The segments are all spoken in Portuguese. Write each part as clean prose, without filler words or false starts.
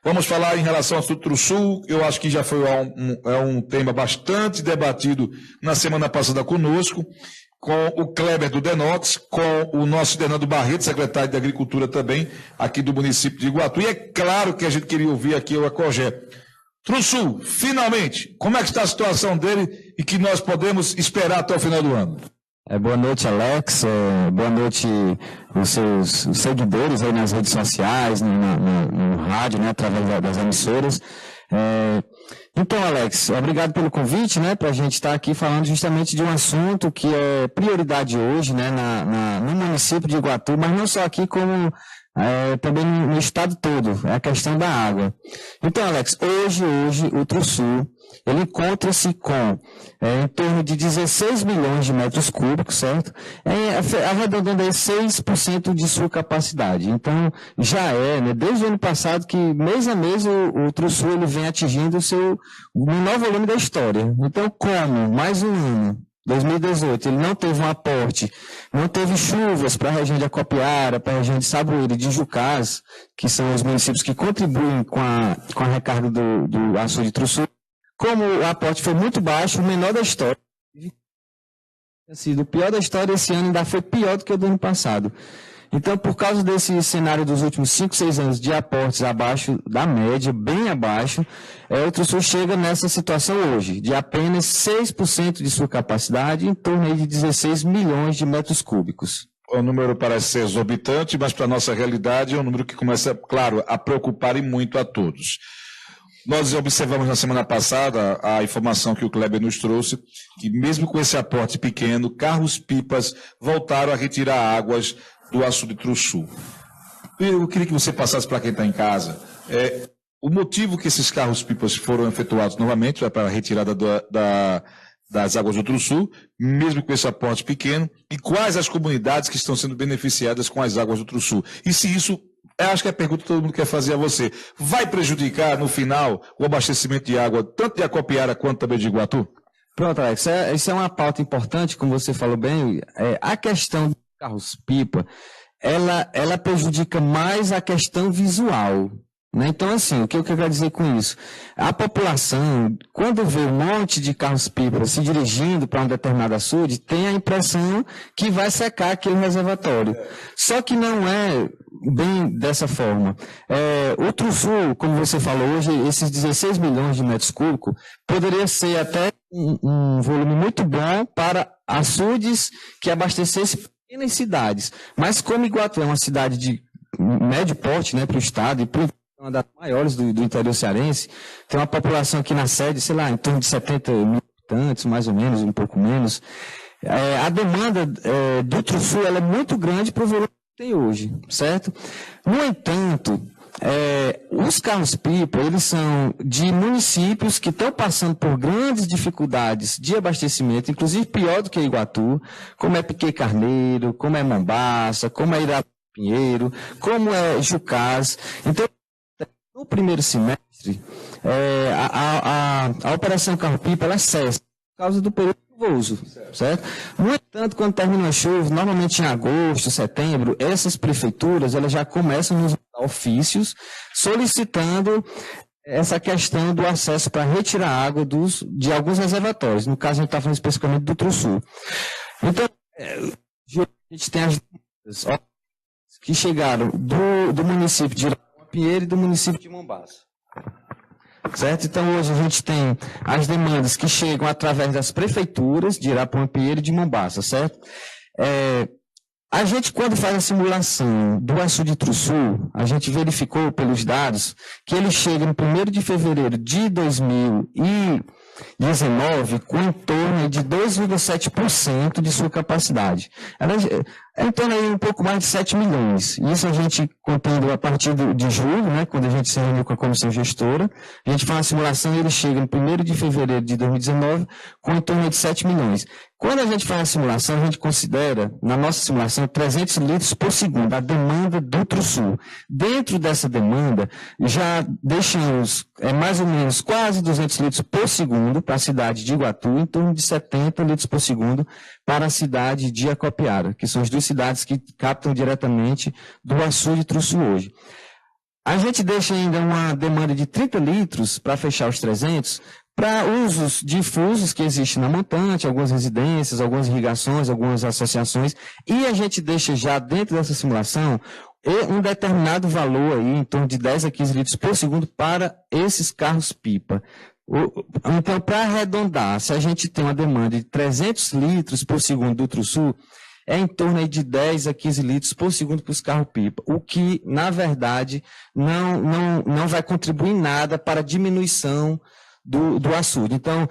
Vamos falar em relação ao Sul, eu acho que já foi um tema bastante debatido na semana passada conosco, com o Kleber do Denox, com o nosso Fernando Barreto, secretário de Agricultura também, aqui do município de Iguatu. E é claro que a gente queria ouvir aqui o Ecogé. Trusul, finalmente, como é que está a situação dele e que nós podemos esperar até o final do ano? Boa noite, Alex. Boa noite os seus seguidores aí nas redes sociais, no rádio, né, através das emissoras. Então, Alex, obrigado pelo convite, né, para a gente estar aqui falando justamente de um assunto que é prioridade hoje, né, no município de Iguatu, mas não só aqui, como também no estado todo, é a questão da água. Então, Alex, hoje o Trusul, ele encontra-se com em torno de 16 milhões de metros cúbicos, certo? Arredondando aí 6% de sua capacidade. Então, já né, desde o ano passado que mês a mês o Trusul ele vem atingindo o menor volume da história. Então, como mais um ano, 2018, ele não teve um aporte, não teve chuvas para a região de Acopiara, para a região de Saboeiro e de Jucás, que são os municípios que contribuem com a recarga do açude Trusul. Como o aporte foi muito baixo, o menor da história, o pior da história, esse ano ainda foi pior do que o do ano passado. Então, por causa desse cenário dos últimos 5, 6 anos de aportes abaixo da média, bem abaixo, o Trusul chega nessa situação hoje, de apenas 6% de sua capacidade, em torno de 16 milhões de metros cúbicos. O número parece ser exorbitante, mas para a nossa realidade é um número que começa, claro, a preocupar e muito a todos. Nós observamos na semana passada a informação que o Kleber nos trouxe, que mesmo com esse aporte pequeno, carros-pipas voltaram a retirar águas do açude Trusul. Eu queria que você passasse para quem está em casa o motivo que esses carros-pipas foram efetuados novamente para a retirada das águas do Trusul, mesmo com esse aporte pequeno, e quais as comunidades que estão sendo beneficiadas com as águas do Trusul. E se isso, eu acho que é a pergunta que todo mundo quer fazer a você, vai prejudicar no final o abastecimento de água, tanto de Acopiara quanto também de Iguatu? Pronto, Alex, isso é uma pauta importante, como você falou bem, a questão dos carros-pipa, ela prejudica mais a questão visual. Né? Então, assim, o que eu quero dizer com isso? A população, quando vê um monte de carros-pipa se dirigindo para um determinado açude, tem a impressão que vai secar aquele reservatório. Só que não é bem dessa forma. O Trusul, como você falou hoje, esses 16 milhões de metros cúbicos, poderia ser até um volume muito bom para açudes que abastecessem pequenas cidades. Mas como Iguatu é uma cidade de médio porte, né, para o estado e para uma das maiores do interior cearense, tem uma população aqui na sede, sei lá, em torno de 70 mil habitantes, mais ou menos, um pouco menos. A demanda do Trusul ela é muito grande para o volume que tem hoje, certo? No entanto, os carros-pipa, eles são de municípios que estão passando por grandes dificuldades de abastecimento, inclusive pior do que Iguatu, como é Piquet Carneiro, como é Mombaça, como é Irapinheiro, como é Jucás. Então, no primeiro semestre, a operação carro-pipa ela cessa por causa do período chuvoso, certo? No entanto, quando termina a chuva, normalmente em agosto, setembro, essas prefeituras elas já começam a nos dar ofícios solicitando essa questão do acesso para retirar água de alguns reservatórios. No caso, a gente está falando especificamente do Trusul. Então, a gente tem as que chegaram do município de Pinheiro e do município de Mombaça. Certo? Então, hoje a gente tem as demandas que chegam através das prefeituras de Irapuã-Pinheiro e de Mombaça, certo? A gente, quando faz a simulação do açude Trusul, a gente verificou pelos dados que ele chega no 1º de fevereiro de 2019 com em torno de 2,7% de sua capacidade. Ela é em torno aí um pouco mais de 7 milhões. Isso a gente contando a partir de julho, né, quando a gente se reuniu com a comissão gestora, a gente faz uma simulação e ele chega no 1º de fevereiro de 2019 com em torno de 7 milhões. Quando a gente faz a simulação, a gente considera, na nossa simulação, 300 litros por segundo, a demanda do Trusul. Dentro dessa demanda, já deixamos mais ou menos quase 200 litros por segundo para a cidade de Iguatu, em torno de 70 litros por segundo para a cidade de Acopiara, que são as duas cidades que captam diretamente do açude Trusul hoje. A gente deixa ainda uma demanda de 30 litros para fechar os 300, para usos difusos que existem na montante, algumas residências, algumas irrigações, algumas associações, e a gente deixa já dentro dessa simulação um determinado valor aí, em torno de 10 a 15 litros por segundo para esses carros-pipa. Então, para arredondar, se a gente tem uma demanda de 300 litros por segundo do Trusul, é em torno aí de 10 a 15 litros por segundo para os carros-pipa, o que, na verdade, não vai contribuir em nada para a diminuição do açude. Então,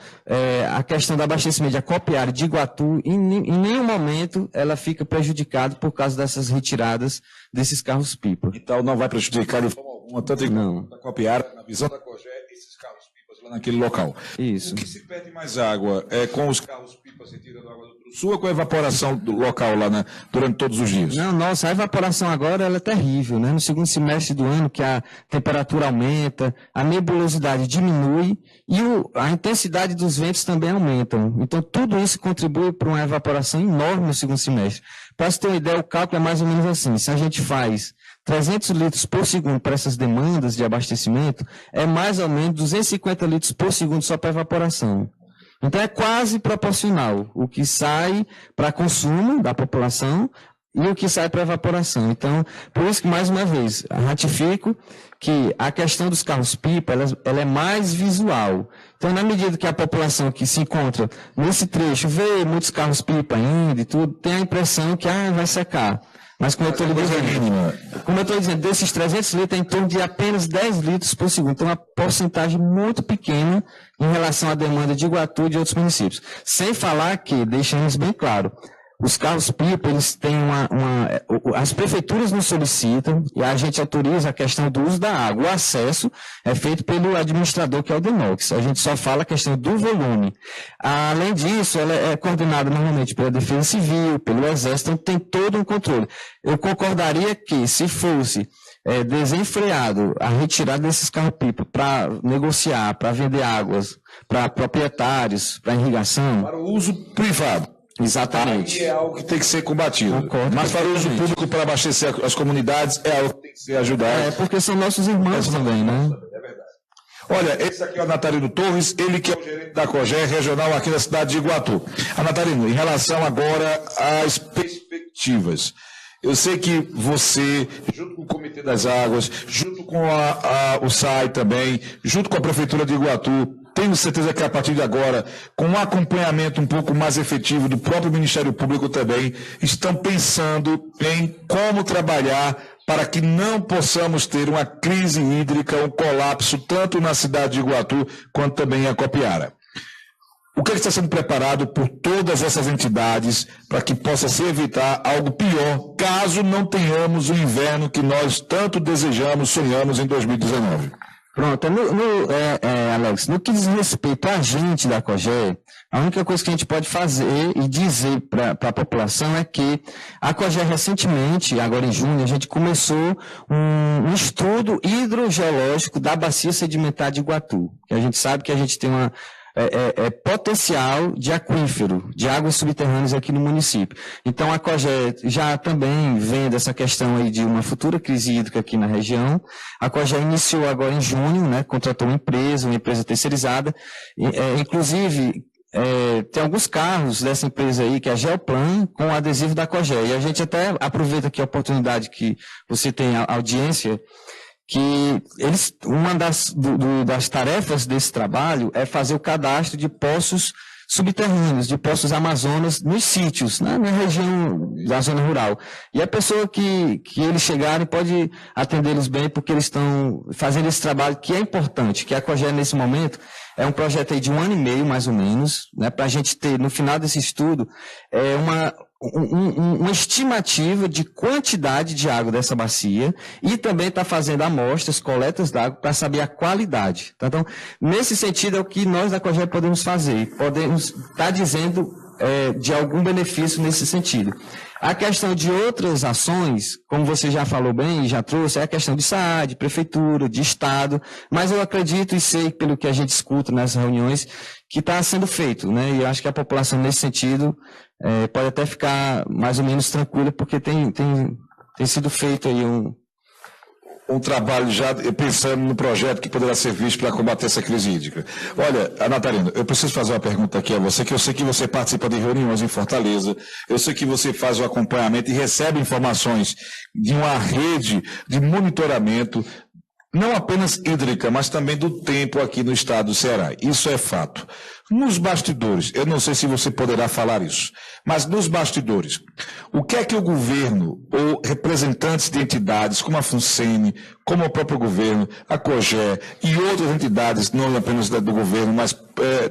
a questão do abastecimento de Acopiara de Iguatu, em nenhum momento ela fica prejudicada por causa dessas retiradas desses carros-pipa. Então, não vai prejudicar de forma alguma, tanto em Acopiara, na visão da COGE, esses carros-pipas lá naquele local. Isso. O que se perde mais água é com os carros-pipas retirando água do Trusul ou com a evaporação do local lá, né, durante todos os dias? Não, nossa, a evaporação agora ela é terrível, né? No segundo semestre do ano, que a temperatura aumenta, a nebulosidade diminui e a intensidade dos ventos também aumentam. Então, tudo isso contribui para uma evaporação enorme no segundo semestre. Para você ter uma ideia, o cálculo é mais ou menos assim. Se a gente faz 300 litros por segundo para essas demandas de abastecimento, é mais ou menos 250 litros por segundo só para evaporação. Então, é quase proporcional o que sai para consumo da população e o que sai para evaporação. Então, por isso que, mais uma vez, ratifico que a questão dos carros-pipa, ela é mais visual. Então, na medida que a população que se encontra nesse trecho vê muitos carros-pipa indo e tudo, tem a impressão que vai secar. Mas como eu estou dizendo, desses 300 litros é em torno de apenas 10 litros por segundo. Então, uma porcentagem muito pequena em relação à demanda de Iguatu e de outros municípios. Sem falar que, deixamos bem claro, os carros-pipa, eles têm as prefeituras nos solicitam e a gente autoriza a questão do uso da água. O acesso é feito pelo administrador, que é o DENOX. A gente só fala a questão do volume. Além disso, ela é coordenada normalmente pela Defesa Civil, pelo Exército, então tem todo um controle. Eu concordaria que, se fosse desenfreado a retirada desses carros-pipa para negociar, para vender águas, para proprietários, para irrigação... Para o uso privado. Exatamente. Aí é algo que tem que ser combatido. Concordo, mas para o uso público, para abastecer as comunidades, é algo que tem que ser ajudado. É, porque são nossos irmãos também, né? É verdade. Olha, esse aqui é o Natalino Torres, ele que é o gerente da COGE regional aqui da cidade de Iguatu. Natalino, em relação agora às perspectivas, eu sei que você, junto com o Comitê das Águas, junto com o SAI também, junto com a Prefeitura de Iguatu, tenho certeza que a partir de agora, com um acompanhamento um pouco mais efetivo do próprio Ministério Público também, estão pensando em como trabalhar para que não possamos ter uma crise hídrica, um colapso, tanto na cidade de Iguatu, quanto também em Acopiara. O que está sendo preparado por todas essas entidades para que possa se evitar algo pior, caso não tenhamos o inverno que nós tanto desejamos, sonhamos em 2019? Pronto, Alex, no que diz respeito a gente da COGE, a única coisa que a gente pode fazer e dizer para a população é que a COGE recentemente, agora em junho, a gente começou um estudo hidrogeológico da bacia sedimentar de Iguatu, que a gente sabe que a gente tem potencial de aquífero, de águas subterrâneas aqui no município. Então, a COGE já também vendo essa questão aí de uma futura crise hídrica aqui na região. A COGE iniciou agora em junho, né, contratou uma empresa terceirizada, inclusive... tem alguns carros dessa empresa aí, que é a Geoplan, com adesivo da COGE. E a gente até aproveita aqui a oportunidade que você tem a audiência, que uma das tarefas desse trabalho é fazer o cadastro de poços subterrâneos, de poços amazonas nos sítios, né, na região da zona rural. E a pessoa que eles chegarem pode atendê-los bem, porque eles estão fazendo esse trabalho que é importante, que a COGE nesse momento é um projeto aí de 1 ano e meio, mais ou menos, né, para a gente ter, no final desse estudo, uma estimativa de quantidade de água dessa bacia e também está fazendo amostras, coletas d'água para saber a qualidade. Tá? Então, nesse sentido é o que nós da COGE podemos fazer. Podemos estar dizendo de algum benefício nesse sentido. A questão de outras ações, como você já falou bem e já trouxe, é a questão de SAAD, de prefeitura, de Estado, mas eu acredito e sei, pelo que a gente escuta nessas reuniões, que está sendo feito, né? E eu acho que a população, nesse sentido, pode até ficar mais ou menos tranquila, porque tem sido feito aí um trabalho já pensando no projeto que poderá ser visto para combater essa crise hídrica. Olha, Natalino, eu preciso fazer uma pergunta aqui a você, que eu sei que você participa de reuniões em Fortaleza, eu sei que você faz o acompanhamento e recebe informações de uma rede de monitoramento, não apenas hídrica, mas também do tempo aqui no estado do Ceará. Isso é fato. Nos bastidores, eu não sei se você poderá falar isso, mas nos bastidores, o que é que o governo ou representantes de entidades como a FUNSEMI, como o próprio governo, a COGE e outras entidades, não apenas do governo, mas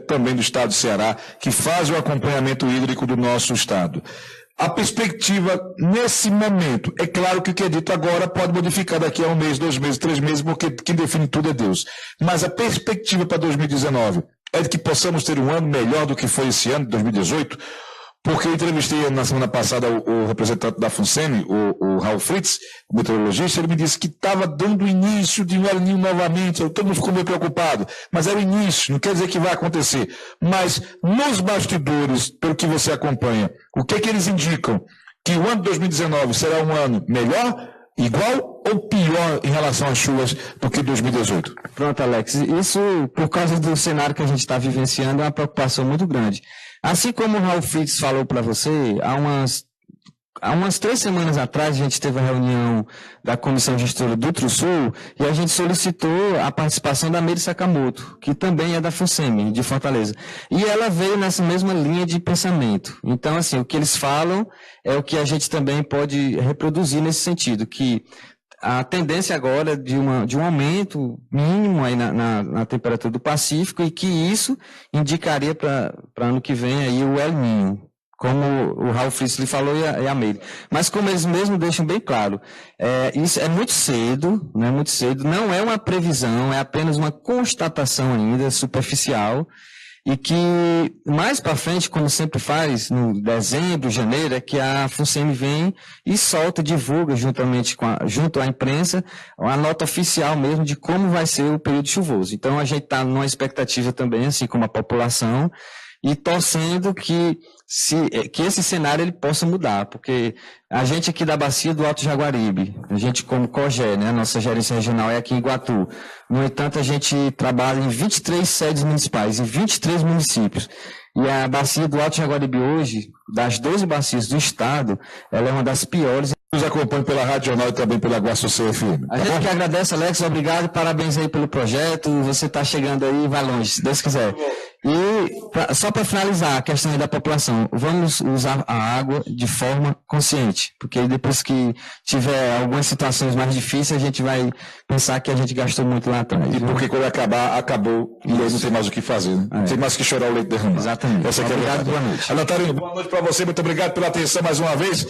também do estado do Ceará, que fazem o acompanhamento hídrico do nosso estado? A perspectiva, nesse momento, é claro que o que é dito agora pode modificar daqui a 1 mês, 2 meses, 3 meses, porque quem define tudo é Deus. Mas a perspectiva para 2019 é de que possamos ter um ano melhor do que foi esse ano, 2018, porque eu entrevistei na semana passada o representante da FUNSEMI, o Raul Fritz, o meteorologista, ele me disse que estava dando início de um El Niño novamente, todo mundo ficou meio preocupado, mas era o início, não quer dizer que vai acontecer. Mas nos bastidores, pelo que você acompanha, o que é que eles indicam? Que o ano de 2019 será um ano melhor, igual ou pior em relação às chuvas do que 2018? Pronto, Alex. Isso, por causa do cenário que a gente está vivenciando, é uma preocupação muito grande. Assim como o Raul Fritz falou para você, há umas 3 semanas atrás, a gente teve a reunião da Comissão Gestora do Tru-Sul e a gente solicitou a participação da Meire Sakamoto, que também é da FUNSEMI, de Fortaleza. E ela veio nessa mesma linha de pensamento. Então, assim, o que eles falam é o que a gente também pode reproduzir nesse sentido, que a tendência agora de um aumento mínimo aí na temperatura do Pacífico e que isso indicaria para ano que vem aí o El Niño, como o Raul Fritz lhe falou e a Meire. Mas como eles mesmos deixam bem claro, isso é muito cedo, não é uma previsão, é apenas uma constatação ainda superficial, e que mais para frente, como sempre faz, no dezembro, janeiro, é que a FUNSEMI vem e solta, divulga junto à imprensa, uma nota oficial mesmo de como vai ser o período chuvoso. Então a gente está numa expectativa também, assim como a população, e torcendo que esse cenário ele possa mudar, porque a gente aqui da Bacia do Alto Jaguaribe, a gente como COGE, né, a nossa gerência regional é aqui em Iguatu, no entanto a gente trabalha em 23 sedes municipais, em 23 municípios, e a Bacia do Alto Jaguaribe hoje, das 12 bacias do estado, ela é uma das piores. Nos acompanha pela Rádio Jornal e também pela Guaçu CFM. A gente que agradece, Alex, obrigado, parabéns aí pelo projeto, você está chegando aí, vai longe, se Deus quiser. E só para finalizar a questão aí da população, vamos usar a água de forma consciente, porque depois que tiver algumas situações mais difíceis, a gente vai pensar que a gente gastou muito lá atrás. E porque quando acabar, acabou, e aí não tem mais o que fazer, né? Não tem mais que chorar o leite derramado. Exatamente. Essa aqui obrigado, boa noite. Natalino, boa noite para você, muito obrigado pela atenção mais uma vez.